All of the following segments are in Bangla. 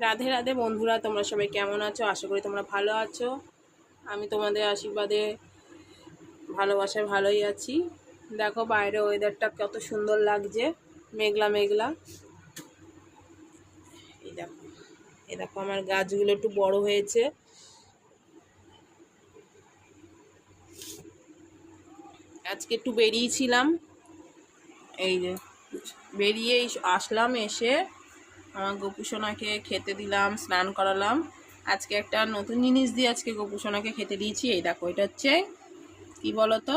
রাধে রাধে বন্ধুরা, তোমরা সবাই কেমন আছো? আশা করি তোমরা ভালো আছো। আমি তোমাদের আশীর্বাদে ভালোবাসায় ভালোই আছি। দেখো বাইরে ওয়েদারটা কত সুন্দর লাগছে, মেঘলা মেঘলা। এই দেখো আমার গাছগুলো একটু বড় হয়েছে। আজকে একটু বেরিয়েছিলাম, এই যে বেরিয়ে আসলাম, এসে আমার গোপুসোনাকে খেতে দিলাম, স্নান করালাম। আজকে একটা নতুন জিনিস দিয়ে আজকে গোপুসোনাকে খেতে দিয়েছি। এই দেখো, এটা হচ্ছে কি বলো তো,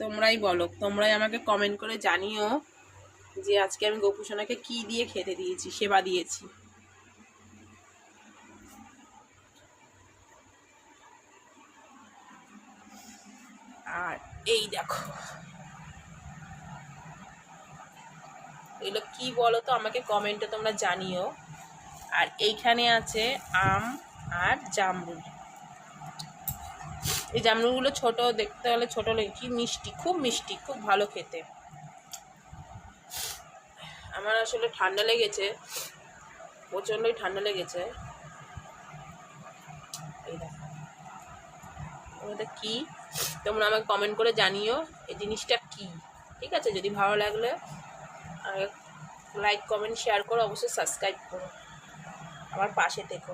তোমরাই বলো, তোমরাই আমাকে কমেন্ট করে জানিও যে আজকে আমি গোপুসোনাকে কি দিয়ে খেতে দিয়েছি, সেবা দিয়েছি। আর এই দেখো, এগুলো কি বলো তো, আমাকে কমেন্টে তোমরা জানিও। আর এইখানে আছে আম আর জামরুল। এই জামরুলগুলো ছোট, দেখতে হলে ছোট, কি মিষ্টি, খুব মিষ্টি, খুব ভালো খেতে। আমার আসলে ঠান্ডা লেগেছে, প্রচণ্ডই ঠান্ডা লেগেছে। এই দেখো, ওটা কি, তোমরা আমাকে কমেন্ট করে জানিও এই জিনিসটা কি। ঠিক আছে, যদি ভালো লাগলে লাইক কমেন্ট শেয়ার করো, অবশ্যই সাবস্ক্রাইব করো, আমার পাশে থেকো।